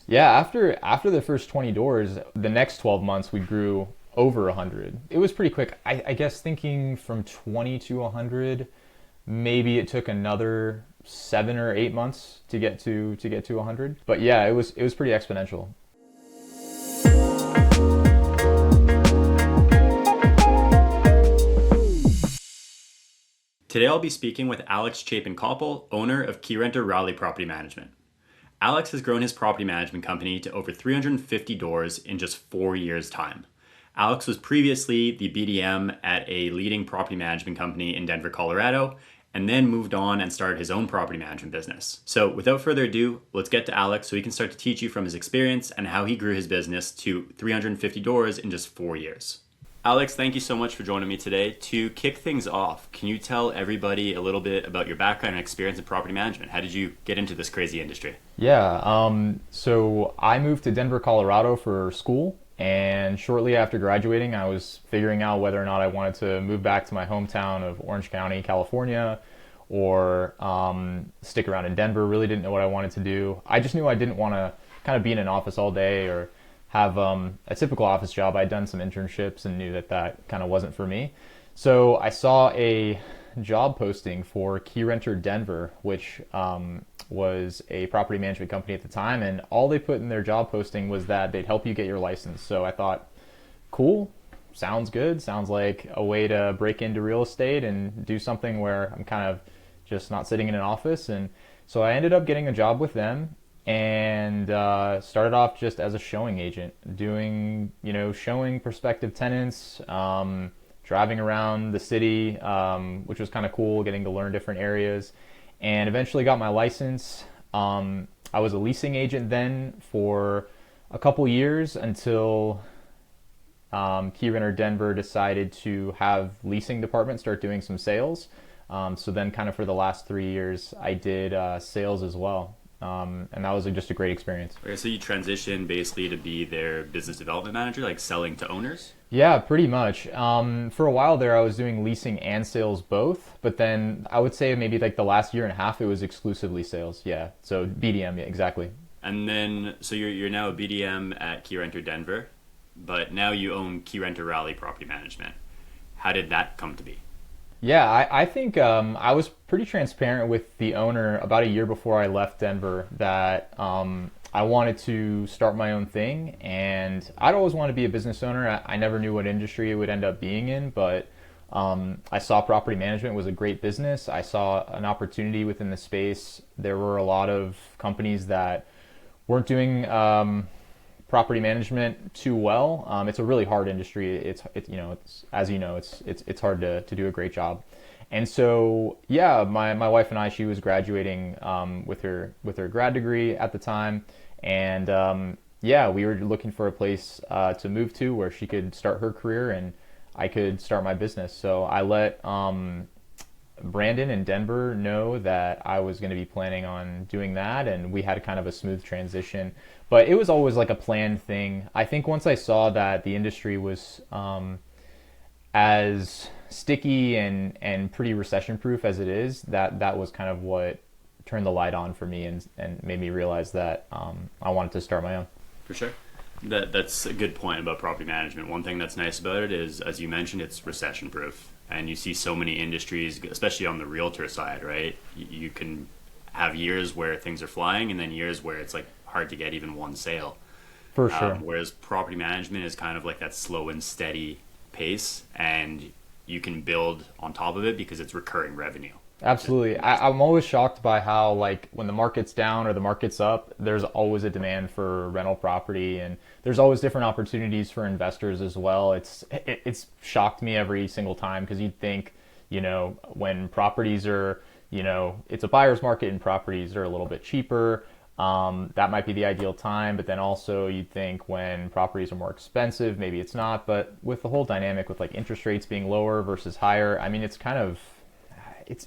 Yeah, after the first 20 doors, the next 12 months we grew over 100. It was pretty quick. I guess thinking from 20 to 100, maybe it took another 7 or 8 months to get to 100. But yeah, it was pretty exponential. Today I'll be speaking with Alex Chapin-Koppel, owner of Key Renter Raleigh Property Management. Alex has grown his property management company to over 350 doors in just 4 years' time. Alex was previously the BDM at a leading property management company in Denver, Colorado, and then moved on and started his own property management business. So without further ado, let's get to Alex so he can start to teach you from his experience and how he grew his business to 350 doors in just 4 years. Alex, thank you so much for joining me today. To kick things off, can you tell everybody a little bit about your background and experience in property management? How did you get into this crazy industry? Yeah, so I moved to Denver, Colorado for school, and shortly after graduating, I was figuring out whether or not I wanted to move back to my hometown of Orange County, California, or stick around in Denver. Really didn't know what I wanted to do. I just knew I didn't want to kind of be in an office all day or have a typical office job. I'd done some internships and knew that that kind of wasn't for me. So I saw a job posting for Key Renter Denver, which was a property management company at the time, and all they put in their job posting was that they'd help you get your license. So I thought, cool, sounds good, sounds like a way to break into real estate and do something where I'm kind of just not sitting in an office. And so I ended up getting a job with them and started off just as a showing agent, doing, showing prospective tenants, driving around the city, which was kind of cool, getting to learn different areas, and eventually got my license. I was a leasing agent then for a couple years until Key Renter Denver decided to have leasing department start doing some sales. So then kind of for the last 3 years, I did sales as well. And that was just a great experience. Okay, so you transitioned basically to be their business development manager, like selling to owners? Yeah, pretty much. For a while there, I was doing leasing and sales both, but then I would say maybe like the last year and a half, it was exclusively sales. Yeah, so BDM, yeah, exactly. And then, so you're now a BDM at Key Renter Denver, but now you own Key Renter Raleigh Property Management. How did that come to be? Yeah, I think I was pretty transparent with the owner about a year before I left Denver that I wanted to start my own thing, and I'd always want to be a business owner. I never knew what industry it would end up being in, but I saw property management was a great business. I saw an opportunity within the space. There were a lot of companies that weren't doing property management too well. It's a really hard industry. It's as you know, it's hard to do a great job. And so yeah, my wife and I, she was graduating with her grad degree at the time, and yeah, we were looking for a place to move to where she could start her career and I could start my business. So I let Brandon in Denver know that I was going to be planning on doing that, and we had kind of a smooth transition. But it was always like a planned thing. I think once I saw that the industry was as sticky and pretty recession proof as it is, that was kind of what turned the light on for me and made me realize that I wanted to start my own. For sure. That's a good point about property management. One thing that's nice about it is, as you mentioned, it's recession proof. And you see so many industries, especially on the realtor side, right? You can have years where things are flying and then years where it's like hard to get even one sale. For sure. Whereas property management is kind of like that slow and steady pace, and you can build on top of it because it's recurring revenue. Absolutely. I'm always shocked by how, like, when the market's down or the market's up, there's always a demand for rental property, and there's always different opportunities for investors as well. It's shocked me every single time because you'd think, when properties are, it's a buyer's market and properties are a little bit cheaper, that might be the ideal time. But then also you'd think when properties are more expensive, maybe it's not. But with the whole dynamic with like interest rates being lower versus higher, I mean, it's kind of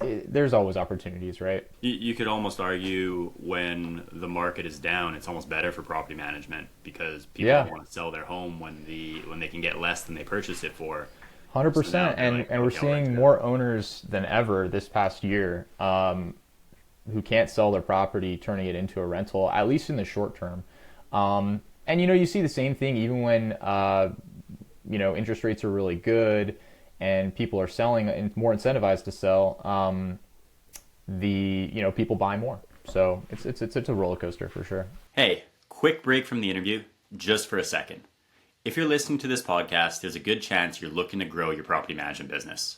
there's always opportunities, right? You could almost argue when the market is down, it's almost better for property management because people don't want to sell their home when they can get less than they purchased it for. 100%, and we're seeing more owners than ever this past year who can't sell their property, turning it into a rental, at least in the short term. And you see the same thing even when interest rates are really good and people are selling and more incentivized to sell. People buy more. So it's a roller coaster for sure. Hey, quick break from the interview, just for a second. If you're listening to this podcast, there's a good chance you're looking to grow your property management business.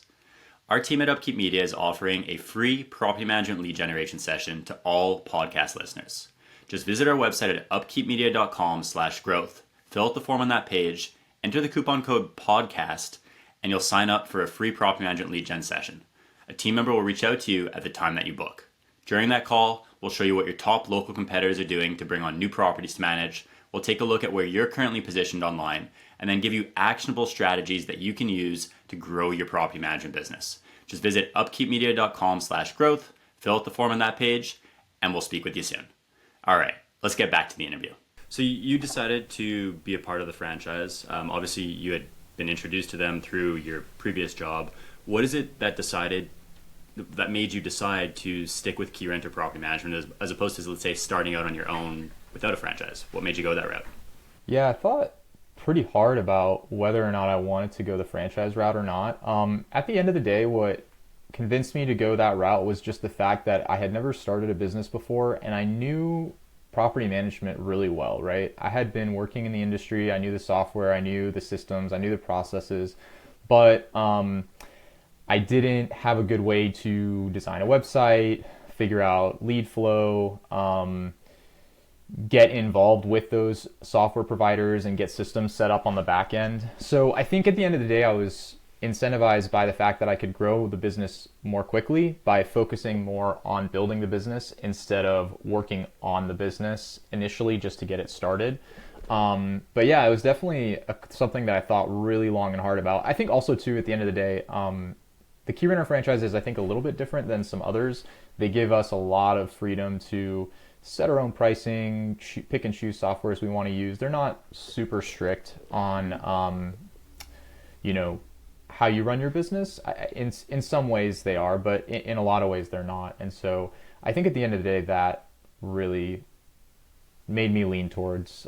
Our team at Upkeep Media is offering a free property management lead generation session to all podcast listeners. Just visit our website at upkeepmedia.com/growth. Fill out the form on that page, enter the coupon code podcast, and you'll sign up for a free property management lead gen session. A team member will reach out to you at the time that you book. During that call, we'll show you what your top local competitors are doing to bring on new properties to manage. We'll take a look at where you're currently positioned online and then give you actionable strategies that you can use to grow your property management business. Just visit upkeepmedia.com/growth, fill out the form on that page, and we'll speak with you soon. All right, let's get back to the interview. So you decided to be a part of the franchise. Obviously, you had been introduced to them through your previous job. What is it that made you decide to stick with Key Renter Property Management as opposed to, let's say, starting out on your own without a franchise? What made you go that route? Yeah, I thought pretty hard about whether or not I wanted to go the franchise route or not. At the end of the day, what convinced me to go that route was just the fact that I had never started a business before and I knew property management really well, right? I had been working in the industry, I knew the software, I knew the systems, I knew the processes, but I didn't have a good way to design a website, figure out lead flow, get involved with those software providers and get systems set up on the back end. So I think at the end of the day, I was incentivized by the fact that I could grow the business more quickly by focusing more on building the business instead of working on the business initially just to get it started. But yeah, it was definitely something that I thought really long and hard about. I think also too, at the end of the day, the Key Renter franchise is, I think, a little bit different than some others. They give us a lot of freedom to set our own pricing, pick and choose softwares we want to use. They're not super strict on, how you run your business. In some ways they are, but in a lot of ways they're not. And so I think at the end of the day, that really made me lean towards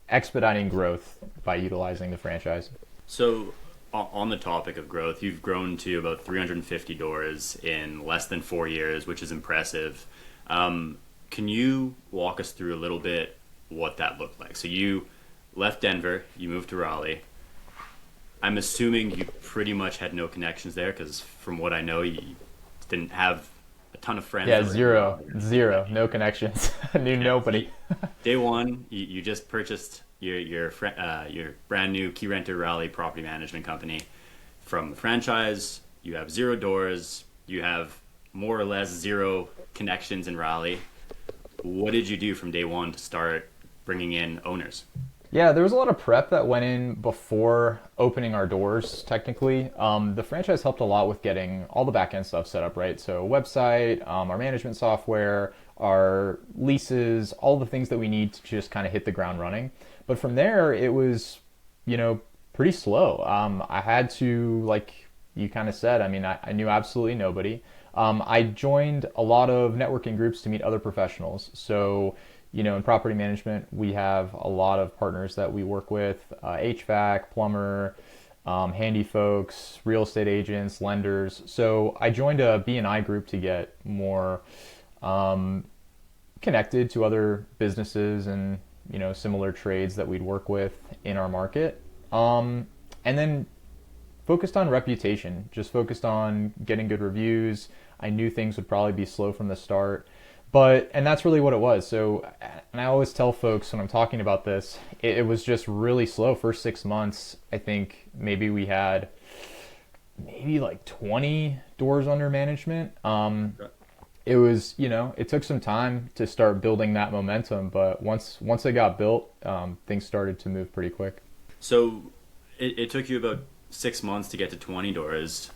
expediting growth by utilizing the franchise. So on the topic of growth, you've grown to about 350 doors in less than 4 years, which is impressive. Can you walk us through a little bit what that looked like? So you left Denver, you moved to Raleigh. I'm assuming you pretty much had no connections there because from what I know, you didn't have a ton of friends. Yeah, zero, no connections. I knew nobody. Day one, you just purchased your brand new Key Renter Raleigh property management company from the franchise. You have 0 doors. You have more or less 0 connections in Raleigh. What did you do from day one to start bringing in owners? Yeah, there was a lot of prep that went in before opening our doors, technically. The franchise helped a lot with getting all the back-end stuff set up, right? So website, our management software, our leases, all the things that we need to just kind of hit the ground running. But from there, it was, pretty slow. I had to, like you kind of said, I knew absolutely nobody. I joined a lot of networking groups to meet other professionals. So, in property management, we have a lot of partners that we work with, HVAC, plumber, handy folks, real estate agents, lenders. So I joined a B&I group to get more connected to other businesses and, similar trades that we'd work with in our market. And then focused on reputation, just focused on getting good reviews. I knew things would probably be slow from the start. And that's really what it was. So, and I always tell folks when I'm talking about this, it was just really slow. First 6 months, I think maybe we had like 20 doors under management. It was, it took some time to start building that momentum, but once it got built, things started to move pretty quick. So it took you about 6 months to get to 20 doors.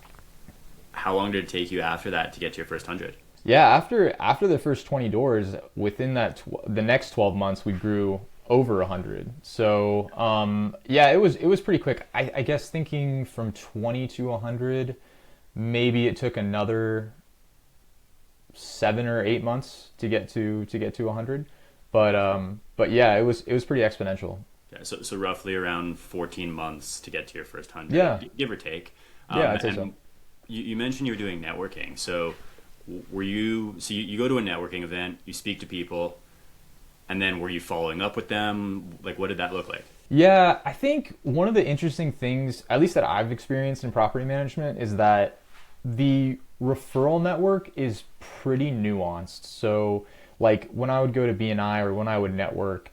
How long did it take you after that to get to your first 100? Yeah, after the first 20 doors, within the next 12 months, we grew over 100. So, yeah, it was pretty quick. I guess thinking from 20 to 100, maybe it took another 7 or 8 months to get to 100. But yeah, it was pretty exponential. Yeah, so roughly around 14 months to get to your first 100, Yeah, give or take. yeah, I'd say so. And you mentioned you were doing networking. So were you, so you go to a networking event, you speak to people, and then were you following up with them? Like, what did that look like? Yeah, I think one of the interesting things, at least that I've experienced in property management, is that the referral network is pretty nuanced. So, like when I would go to BNI or when I would network,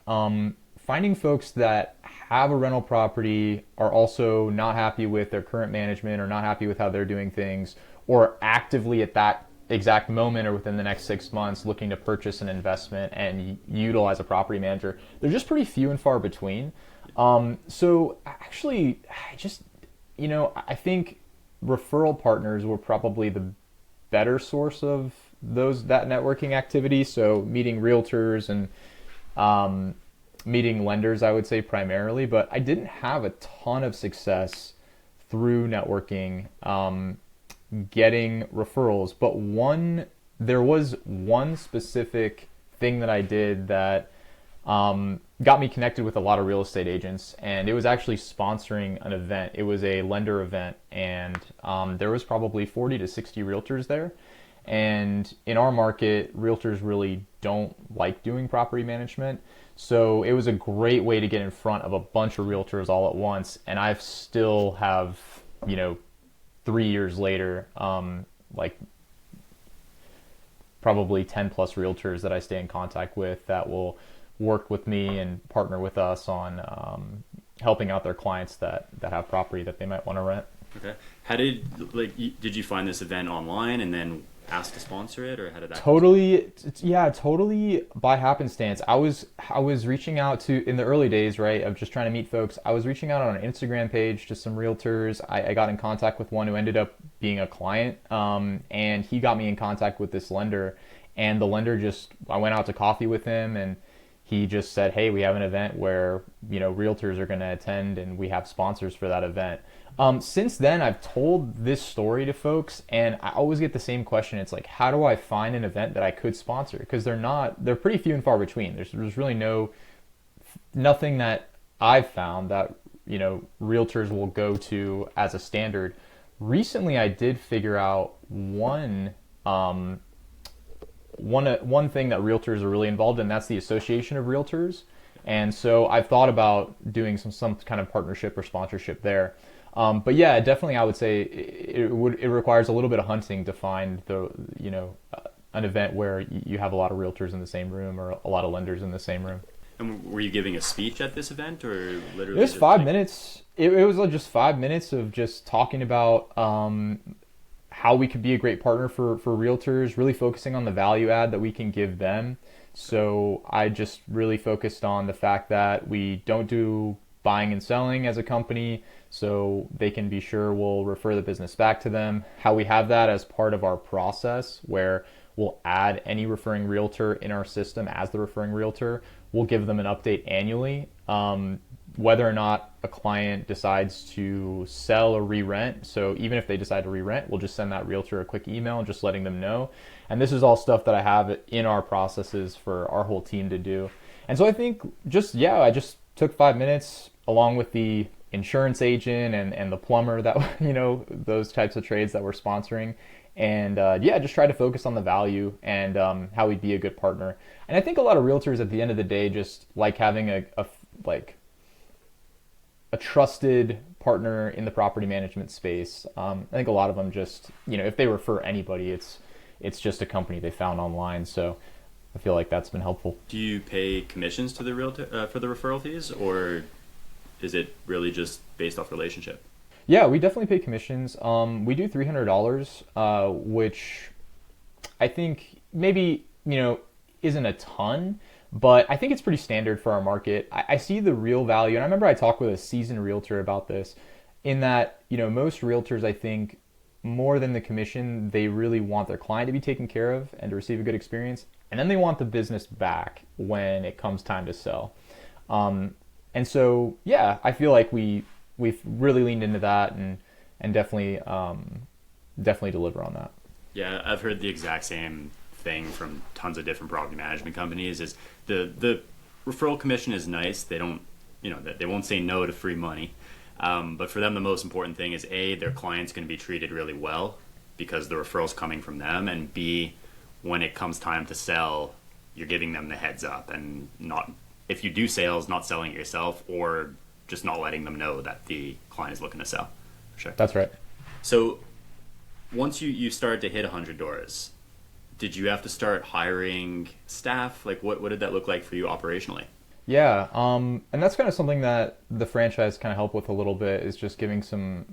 finding folks that have a rental property are also not happy with their current management or not happy with how they're doing things, or actively at that exact moment or within the next 6 months looking to purchase an investment and utilize a property manager, they're just pretty few and far between. So actually, I just, I think referral partners were probably the better source of that networking activity. So meeting realtors and um, meeting lenders, I would say primarily, but I didn't have a ton of success through networking, getting referrals. But there was one specific thing that I did that got me connected with a lot of real estate agents, and it was actually sponsoring an event. It was a lender event, and there was probably 40 to 60 realtors there. And in our market, realtors really don't like doing property management. So it was a great way to get in front of a bunch of realtors all at once. And I still have, 3 years later, like probably 10 plus realtors that I stay in contact with that will work with me and partner with us on helping out their clients that have property that they might want to rent. Okay. How did, did you find this event online and then ask to sponsor it, or how did that go? Totally, yeah, totally by happenstance. I was reaching out to, in the early days, right, of just trying to meet folks. I was reaching out on an Instagram page to some realtors. I got in contact with one who ended up being a client, and he got me in contact with this lender. And the lender I went out to coffee with him, and he just said, "Hey, we have an event where realtors are going to attend, and we have sponsors for that event." Since then, I've told this story to folks, and I always get the same question. It's like, how do I find an event that I could sponsor? Because they're pretty few and far between. There's really nothing that I've found that realtors will go to as a standard. Recently, I did figure out one thing that realtors are really involved in. That's the Association of Realtors, and so I've thought about doing some kind of partnership or sponsorship there. But yeah, definitely, I would say it requires a little bit of hunting to find an event where you have a lot of realtors in the same room or a lot of lenders in the same room. And were you giving a speech at this event, or It literally was just 5 minutes. It was like just 5 minutes of just talking about how we could be a great partner for realtors, really focusing on the value add that we can give them. So I just really focused on the fact that we don't do buying and selling as a company, so they can be sure we'll refer the business back to them. How we have that as part of our process, where we'll add any referring realtor in our system as the referring realtor. We'll give them an update annually. Whether or not a client decides to sell or re-rent. So even if they decide to re-rent, we'll just send that realtor a quick email just letting them know. And this is all stuff that I have in our processes for our whole team to do. And so I think I just took 5 minutes along with the insurance agent and the plumber that, those types of trades that we're sponsoring. And just try to focus on the value and how we'd be a good partner. And I think a lot of realtors at the end of the day just like having a trusted partner in the property management space. I think a lot of them just, if they refer anybody, it's just a company they found online. So I feel like that's been helpful. Do you pay commissions to the realtor for the referral fees, or is it really just based off relationship? Yeah, we definitely pay commissions. We do $300, which I think maybe, isn't a ton, but I think it's pretty standard for our market. I see the real value, and I remember I talked with a seasoned realtor about this, in that, most realtors, I think, more than the commission, they really want their client to be taken care of and to receive a good experience, and then they want the business back when it comes time to sell. And so, yeah, I feel like we've really leaned into that and definitely deliver on that. Yeah, I've heard the exact same thing from tons of different property management companies is the referral commission is nice. They don't, they won't say no to free money. But for them, the most important thing is A, their client's going to be treated really well because the referral's coming from them, and B, when it comes time to sell, you're giving them the heads up, and not, if you do sales, not selling it yourself, or just not letting them know that the client is looking to sell. For sure. That's right. So once you started to hit 100 doors, did you have to start hiring staff? Like what did that look like for you operationally? Yeah, and that's kind of something that the franchise kind of help with a little bit, is just giving some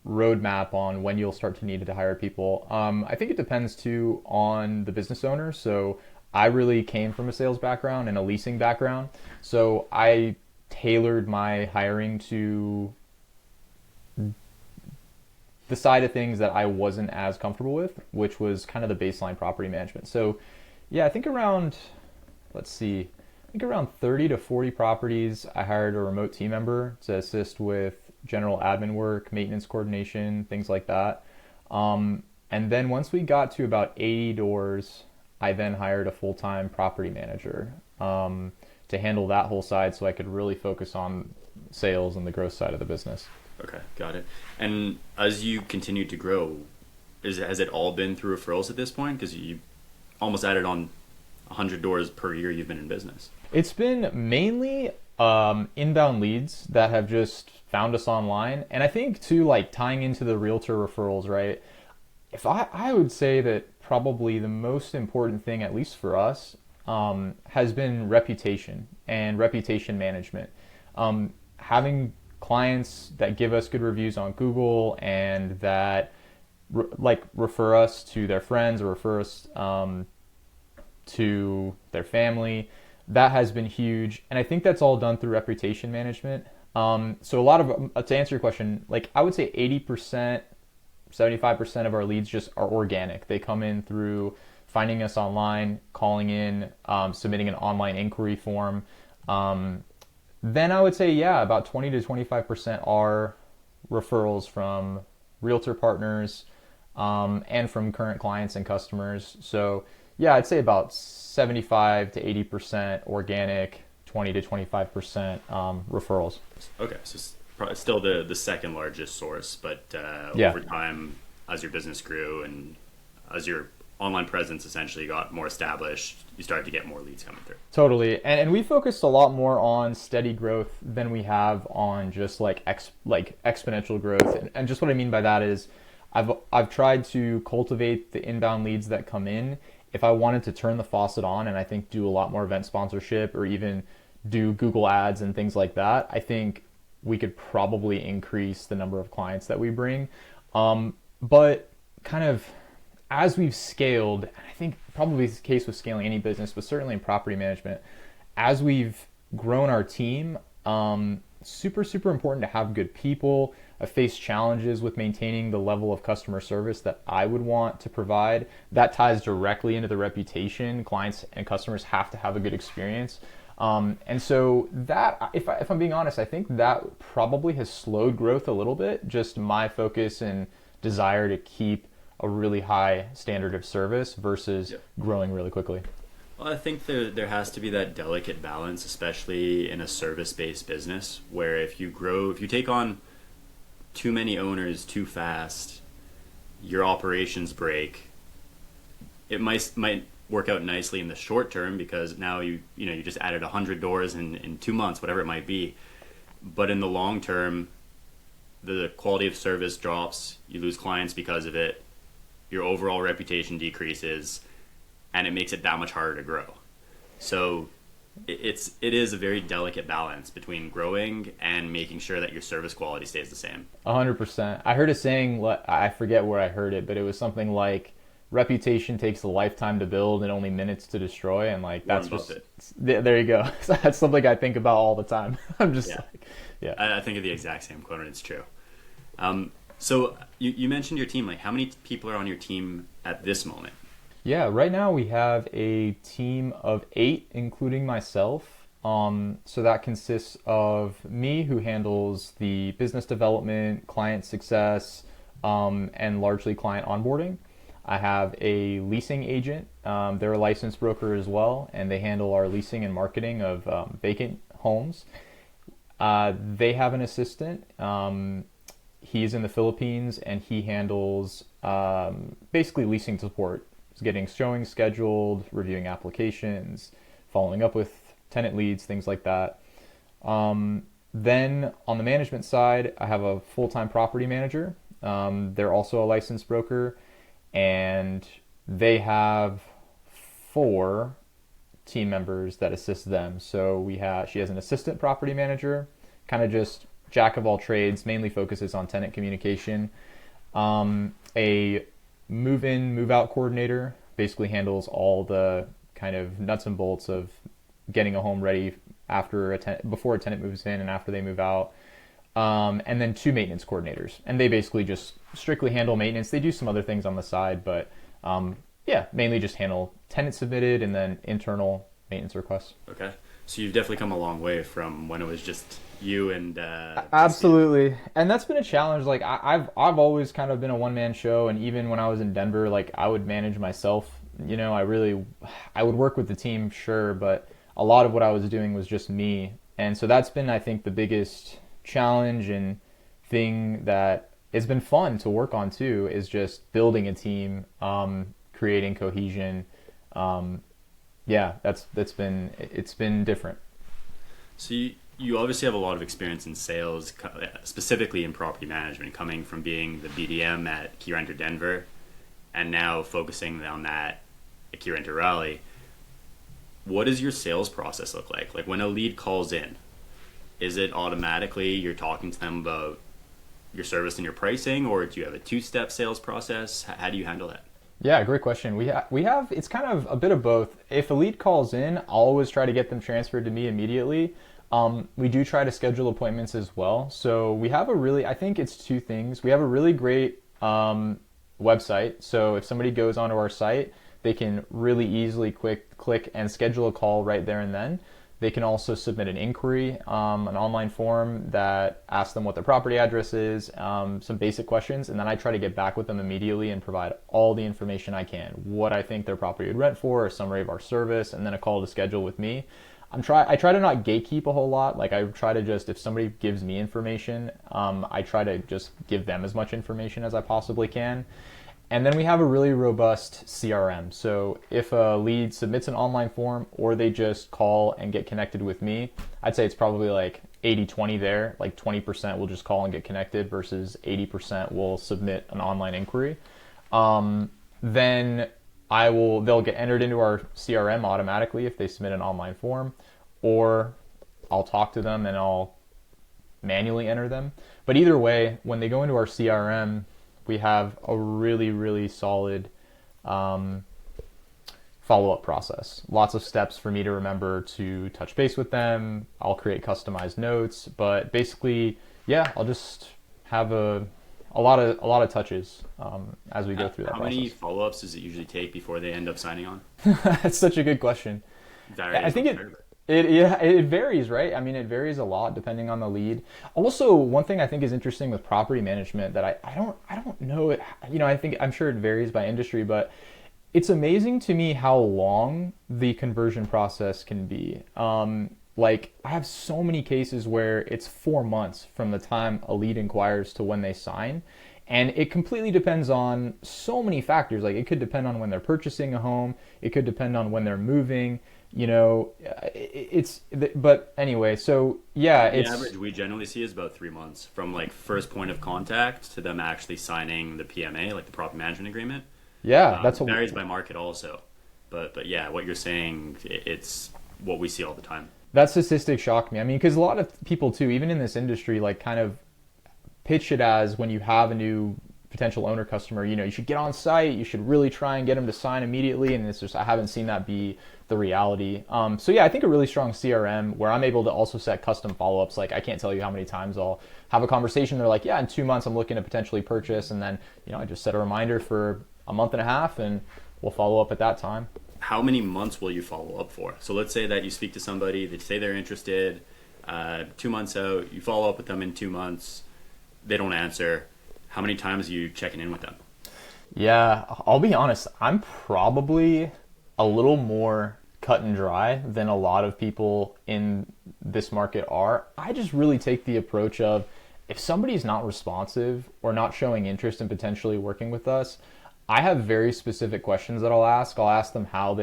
roadmap on when you'll start to need to hire people. I think it depends too on the business owner. So I really came from a sales background and a leasing background, so I tailored my hiring to the side of things that I wasn't as comfortable with, which was kind of the baseline property management. So yeah, I think around, let's see, I think around 30 to 40 properties, I hired a remote team member to assist with general admin work, maintenance coordination, things like that. And then once we got to about 80 doors, I then hired a full-time property manager to handle that whole side, so I could really focus on sales and the growth side of the business. Okay, got it. And as you continue to grow, has it all been through referrals at this point? Because you almost added on 100 doors per year you've been in business. It's been mainly inbound leads that have just found us online. And I think too, like tying into the realtor referrals, right? If I would say that probably the most important thing, at least for us, has been reputation and reputation management. Having clients that give us good reviews on Google and that refer us to their friends or refer us to their family, that has been huge. And I think that's all done through reputation management. So a lot of, to answer your question, like I would say 80%, 75% of our leads just are organic. They come in through finding us online, calling in, submitting an online inquiry form. Then I would say, yeah, about 20 to 25% are referrals from realtor partners and from current clients and customers. So yeah, I'd say about 75 to 80% organic, 20 to 25% referrals. Okay, so it's probably still the second largest source, but Yeah. over time, as your business grew and as your online presence essentially got more established, you started to get more leads coming through. Totally. And we focused a lot more on steady growth than we have on just like exponential growth. And just what I mean by that is I've tried to cultivate the inbound leads that come in. If I wanted to turn the faucet on and I think do a lot more event sponsorship or even do Google ads and things like that, I think we could probably increase the number of clients that we bring. But kind of as we've scaled, I think probably the case with scaling any business, but certainly in property management, as we've grown our team, super, super important to have good people. I've faced challenges with maintaining the level of customer service that I would want to provide. That ties directly into the reputation. Clients and customers have to have a good experience. And so that, if I'm being honest, I think that probably has slowed growth a little bit. Just my focus and desire to keep a really high standard of service versus growing really quickly. Well, I think there has to be that delicate balance, especially in a service-based business, where if you take on too many owners too fast, your operations break. It might work out nicely in the short term because now you just added 100 doors in 2 months, whatever it might be. But in the long term, the quality of service drops, you lose clients because of it, your overall reputation decreases, and it makes it that much harder to grow. So it is a very delicate balance between growing and making sure that your service quality stays the same. 100%. I heard a saying, I forget where I heard it, but it was something like, reputation takes a lifetime to build and only minutes to destroy. And like, that's just, there you go. That's something I think about all the time. I'm just I think of the exact same quote, and it's true. So you mentioned your team. Like, how many people are on your team at this moment? Yeah, right now we have a team of 8, including myself. So that consists of me, who handles the business development, client success, and largely client onboarding. I have a leasing agent. They're a licensed broker as well, and they handle our leasing and marketing of vacant homes. They have an assistant. He's in the Philippines, and he handles basically leasing support, getting showings scheduled, reviewing applications, following up with tenant leads, things like that. Then on the management side, I have a full-time property manager. They're also a licensed broker, and they have four team members that assist them. So she has an assistant property manager, kind of just jack of all trades, mainly focuses on tenant communication. A move-in, move-out coordinator basically handles all the kind of nuts and bolts of getting a home ready before a tenant moves in and after they move out. And then two maintenance coordinators, and they basically just strictly handle maintenance. They do some other things on the side, but yeah, mainly just handle tenant submitted and then internal maintenance requests. Okay. So you've definitely come a long way from when it was just you and Absolutely, and that's been a challenge. Like I've always kind of been a one man show, and even when I was in Denver, like I would manage myself. I would work with the team, sure, but a lot of what I was doing was just me, and so that's been, I think, the biggest challenge and thing that it's been fun to work on too, is just building a team, creating cohesion. Yeah, it's been different. So you obviously have a lot of experience in sales, specifically in property management, coming from being the BDM at Key Renter Denver and now focusing on that at Key Renter Raleigh. What does your sales process look like? Like when a lead calls in, is it automatically you're talking to them about your service and your pricing, or do you have a two-step sales process? How do you handle that? Yeah, great question. We have it's kind of a bit of both. If a lead calls in, I'll always try to get them transferred to me immediately. We do try to schedule appointments as well. So we have I think it's two things. We have a really great website. So if somebody goes onto our site, they can really easily click and schedule a call right there and then. They can also submit an inquiry, an online form that asks them what their property address is, some basic questions, and then I try to get back with them immediately and provide all the information I can, what I think their property would rent for, a summary of our service, and then a call to schedule with me. I try to not gatekeep a whole lot. Like I try to just, if somebody gives me information, I try to just give them as much information as I possibly can. And then we have a really robust CRM. So if a lead submits an online form or they just call and get connected with me, I'd say it's probably like 80-20 there. Like 20% will just call and get connected versus 80% will submit an online inquiry. Then they'll get entered into our CRM automatically if they submit an online form, or I'll talk to them and I'll manually enter them. But either way, when they go into our CRM, we have a really, really solid follow-up process. Lots of steps for me to remember to touch base with them. I'll create customized notes, but basically, yeah, I'll just have a lot of touches as we go through that How process. many follow-ups does it usually take before they end up signing on? That's such a good question. I think it varies, right? I mean, it varies a lot depending on the lead. Also, one thing I think is interesting with property management that I don't know it, I'm sure it varies by industry, but it's amazing to me how long the conversion process can be. Like I have so many cases where it's 4 months from the time a lead inquires to when they sign. And it completely depends on so many factors. Like it could depend on when they're purchasing a home. It could depend on when they're moving. But anyway, so yeah, the average we generally see is about 3 months from like first point of contact to them actually signing the PMA, like the property management agreement. Yeah, it varies by market also, but yeah, what you're saying, it's what we see all the time. That statistic shocked me. I mean, because a lot of people too, even in this industry, like kind of pitch it as when you have a new potential owner customer, you should get on site, you should really try and get them to sign immediately, and it's just I haven't seen that be the reality. So yeah, I think a really strong CRM where I'm able to also set custom follow-ups. Like I can't tell you how many times I'll have a conversation. They're like, yeah, in 2 months I'm looking to potentially purchase, and then I just set a reminder for a month and a half, and we'll follow up at that time. How many months will you follow up for? So let's say that you speak to somebody, they say they're interested, 2 months out, you follow up with them in 2 months, they don't answer. How many times are you checking in with them? Yeah, I'll be honest. I'm probably a little more cut and dry than a lot of people in this market are. I just really take the approach of if somebody's not responsive or not showing interest in potentially working with us, I have very specific questions that I'll ask. I'll ask them how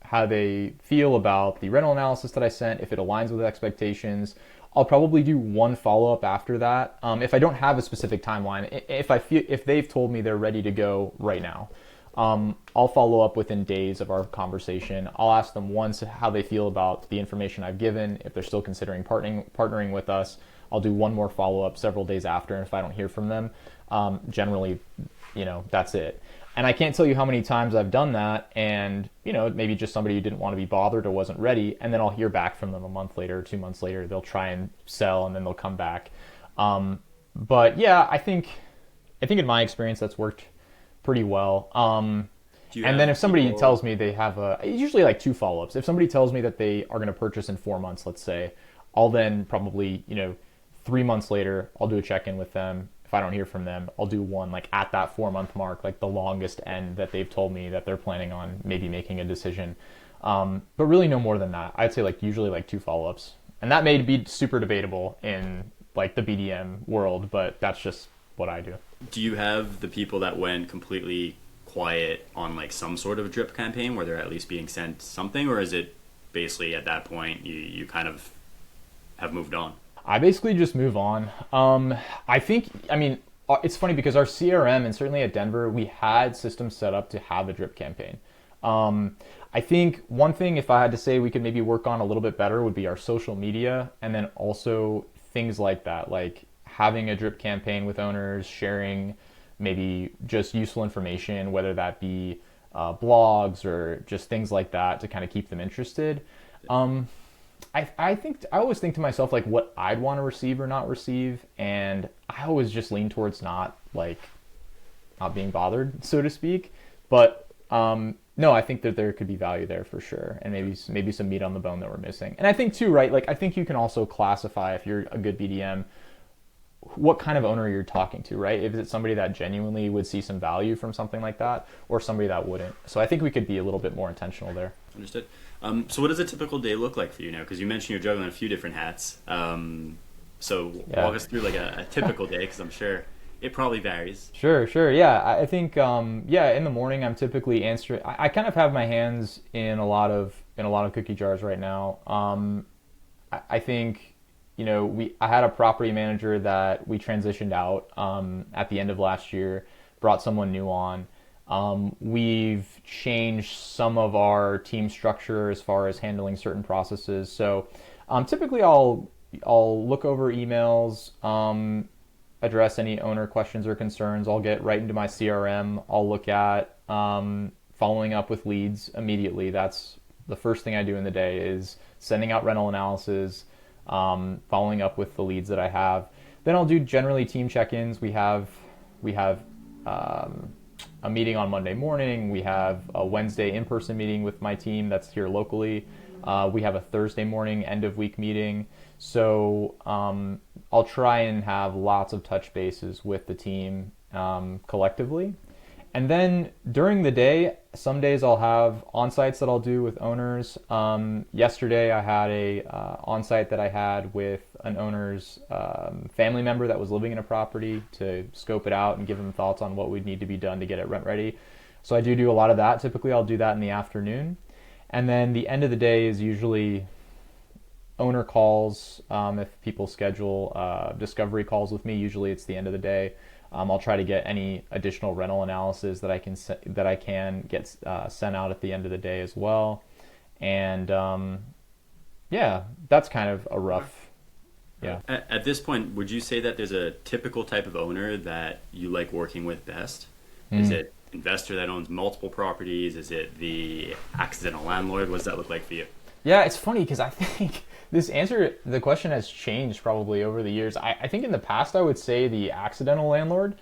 how they feel about the rental analysis that I sent, if it aligns with expectations. I'll probably do one follow up after that. If I don't have a specific timeline, if they've told me they're ready to go right now, I'll follow up within days of our conversation. I'll ask them once how they feel about the information I've given. If they're still considering partnering with us, I'll do one more follow up several days after. And if I don't hear from them, generally, that's it. And I can't tell you how many times I've done that, and maybe just somebody who didn't want to be bothered or wasn't ready, and then I'll hear back from them a month later, 2 months later. They'll try and sell, and then they'll come back. But yeah, I think in my experience that's worked pretty well. Do you And then have if somebody people? tells me they have usually like two follow-ups. If somebody tells me that they are going to purchase in 4 months, let's say, I'll then probably 3 months later I'll do a check-in with them. If I don't hear from them, I'll do one like at that 4 month mark, like the longest end that they've told me that they're planning on maybe making a decision. But really no more than that. I'd say like usually like two follow-ups, and that may be super debatable in like the BDM world, but that's just what I do. Do you have the people that went completely quiet on like some sort of drip campaign where they're at least being sent something, or is it basically at that point you kind of have moved on? I basically just move on. I mean, it's funny because our CRM and certainly at Denver, we had systems set up to have a drip campaign. I think one thing, if I had to say we could maybe work on a little bit better, would be our social media, and then also things like that, like having a drip campaign with owners, sharing maybe just useful information, whether that be blogs or just things like that to kind of keep them interested. I always think to myself like what I'd want to receive or not receive, and I always just lean towards not being bothered, so to speak. But no, I think that there could be value there for sure, and maybe some meat on the bone that we're missing. And I think too, right? Like I think you can also classify if you're a good BDM what kind of owner you're talking to, right? If it's somebody that genuinely would see some value from something like that, or somebody that wouldn't. So I think we could be a little bit more intentional there. Understood. So what does a typical day look like for you now? Because you mentioned you're juggling a few different hats. So Yeah. walk us through like a typical day, because I'm sure it probably varies. Sure. Yeah, I think yeah, in the morning I'm typically answering. I kind of have my hands in a lot of cookie jars right now. I think I had a property manager that we transitioned out at the end of last year, brought someone new on. We've changed some of our team structure as far as handling certain processes. So typically I'll look over emails, address any owner questions or concerns. I'll get right into my CRM. I'll look at following up with leads immediately. That's the first thing I do in the day is sending out rental analysis, following up with the leads that I have. Then I'll do generally team check-ins. We have a meeting on Monday morning. We have a Wednesday in-person meeting with my team that's here locally. We have a Thursday morning end of week meeting. So I'll try and have lots of touch bases with the team collectively. And then during the day, some days I'll have on-sites that I'll do with owners. Yesterday I had a on-site that I had with an owner's family member that was living in a property to scope it out and give them thoughts on what would need to be done to get it rent ready. So I do a lot of that. Typically I'll do that in the afternoon. And then the end of the day is usually owner calls. If people schedule discovery calls with me, usually it's the end of the day. I'll try to get any additional rental analysis that I can get sent out at the end of the day as well. And yeah, that's kind of a rough. Yeah. At this point, would you say that there's a typical type of owner that you like working with best? Is it investor that owns multiple properties? Is it the accidental landlord? What does that look like for you? Yeah, it's funny because I think the question has changed probably over the years. I think in the past I would say the accidental landlord,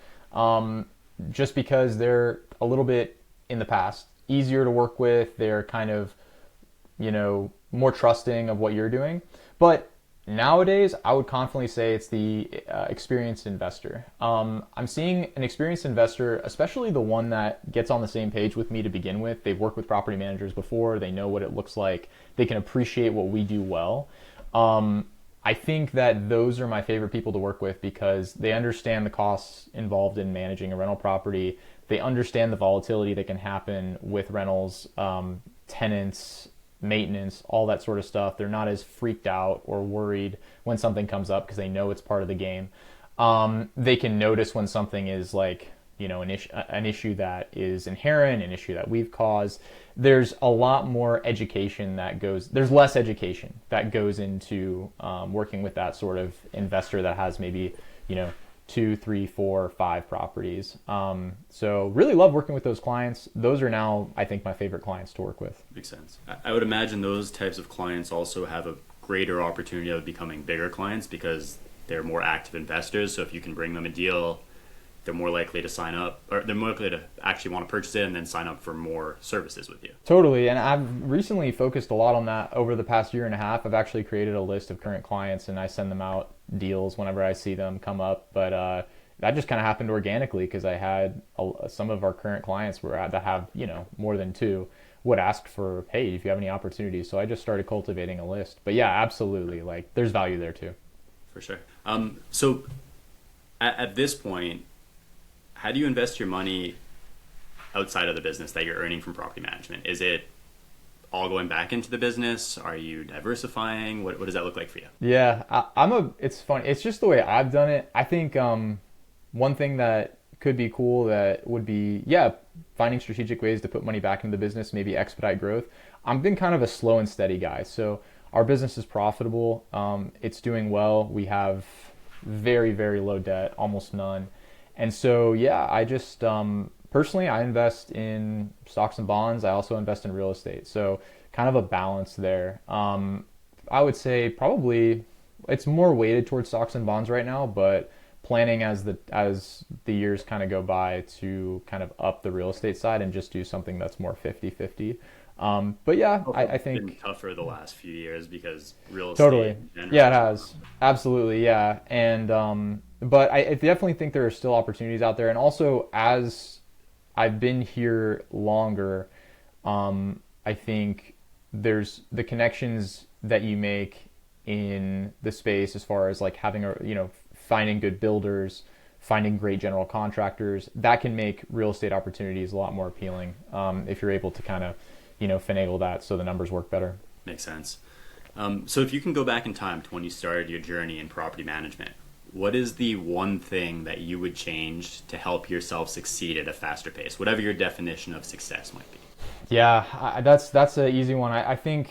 just because they're a little bit in the past easier to work with. They're kind of, more trusting of what you're doing. But Nowadays, I would confidently say it's the experienced investor. I'm seeing an experienced investor, especially the one that gets on the same page with me to begin with. They've worked with property managers before. They know what it looks like. They can appreciate what we do well. I think that those are my favorite people to work with because they understand the costs involved in managing a rental property. They understand the volatility that can happen with rentals, tenants, maintenance, all that sort of stuff. They're not as freaked out or worried when something comes up because they know it's part of the game. They can notice when something is like, an issue that is inherent, an issue that we've caused. There's a lot more education there's less education that goes into working with that sort of investor that has maybe, 2, 3, 4, 5 properties. So really love working with those clients. Those are now, I think, my favorite clients to work with. Makes sense. I would imagine those types of clients also have a greater opportunity of becoming bigger clients because they're more active investors. So if you can bring them a deal, they're more likely to sign up, or they're more likely to actually want to purchase it and then sign up for more services with you. Totally. And I've recently focused a lot on that over the past year and a half. I've actually created a list of current clients and I send them out deals whenever I see them come up. But that just kind of happened organically because I had some of our current clients that have, more than two would ask for, hey, if you have any opportunities. So I just started cultivating a list. But yeah, absolutely. Like there's value there too. For sure. So at this point, how do you invest your money outside of the business that you're earning from property management? Is it all going back into the business? Are you diversifying? What does that look like for you? Yeah, it's funny. It's just the way I've done it. I think one thing that could be cool that would be, finding strategic ways to put money back into the business, maybe expedite growth. I've been kind of a slow and steady guy. So our business is profitable. It's doing well. We have very, very low debt, almost none. And so, I just personally, I invest in stocks and bonds. I also invest in real estate. So kind of a balance there. I would say probably it's more weighted towards stocks and bonds right now, but planning as the years kind of go by to kind of up the real estate side and just do something that's more 50-50. But yeah, I think it's been tougher the last few years because real estate totally. in general. Yeah, it has. Absolutely. Yeah. And, but I definitely think there are still opportunities out there. And also as I've been here longer, I think there's the connections that you make in the space as far as like having finding good builders, finding great general contractors, that can make real estate opportunities a lot more appealing if you're able to kind of, finagle that so the numbers work better. Makes sense. So if you can go back in time to when you started your journey in property management, what is the one thing that you would change to help yourself succeed at a faster pace, whatever your definition of success might be? Yeah, that's an easy one. I think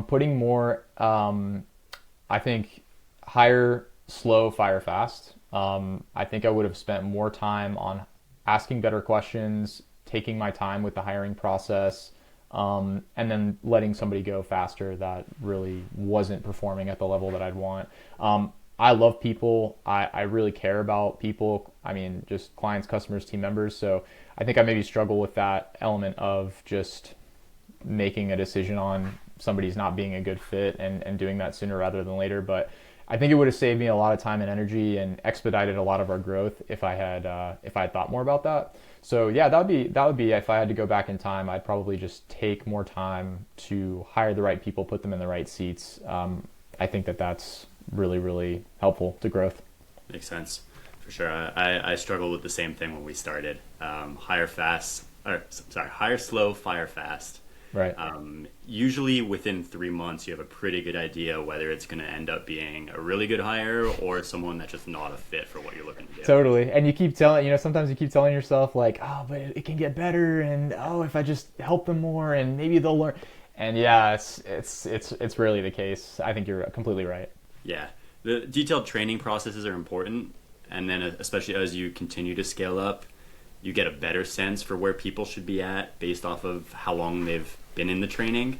putting more, I think hire slow, fire fast. I think I would have spent more time on asking better questions, taking my time with the hiring process, and then letting somebody go faster that really wasn't performing at the level that I'd want. I love people. I really care about people. I mean, just clients, customers, team members. So I think I maybe struggle with that element of just making a decision on somebody's not being a good fit and doing that sooner rather than later. But I think it would have saved me a lot of time and energy and expedited a lot of our growth if I had thought more about that. So yeah, that would be if I had to go back in time, I'd probably just take more time to hire the right people, put them in the right seats. I think that's really, really helpful to growth. Makes sense. For sure. I struggled with the same thing when we started. Hire slow, fire fast. Right. Usually within 3 months, you have a pretty good idea whether it's going to end up being a really good hire or someone that's just not a fit for what you're looking to do. Totally. And you keep sometimes you keep telling yourself like, oh, but it can get better. And oh, if I just help them more and maybe they'll learn. And yeah, it's rarely the case. I think you're completely right. Yeah. The detailed training processes are important. And then especially as you continue to scale up, you get a better sense for where people should be at based off of how long they've been in the training.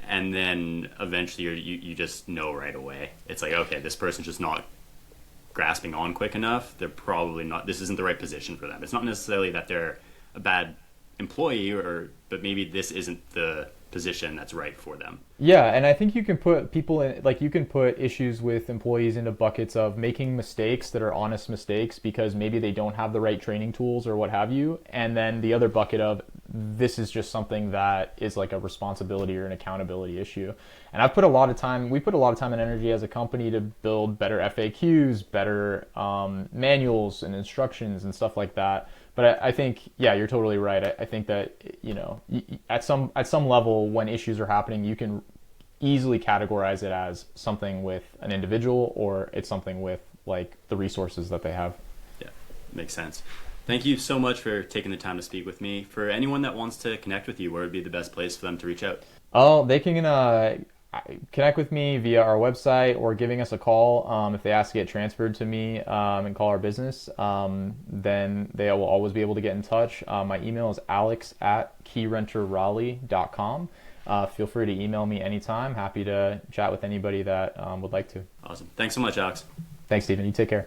And then eventually you just know right away. It's like, okay, this person's just not grasping on quick enough. They're probably not, this isn't the right position for them. It's not necessarily that they're a bad employee but maybe this isn't the position that's right for them. Yeah, and I think you can put people in, like, you can put issues with employees into buckets of making mistakes that are honest mistakes because maybe they don't have the right training tools or what have you. And then the other bucket of this is just something that is like a responsibility or an accountability issue. And we put a lot of time and energy as a company to build better FAQs, better manuals and instructions and stuff like that. But I think, yeah, you're totally right. I think that, at some level, when issues are happening, you can easily categorize it as something with an individual or it's something with like the resources that they have. Yeah, makes sense. Thank you so much for taking the time to speak with me. For anyone that wants to connect with you, where would be the best place for them to reach out? Oh, they can connect with me via our website or giving us a call. If they ask to get transferred to me and call our business, then they will always be able to get in touch. My email is alex@keyrenterraleigh.com. Feel free to email me anytime. Happy to chat with anybody that would like to. Awesome. Thanks so much, Alex. Thanks, Stephen. You take care.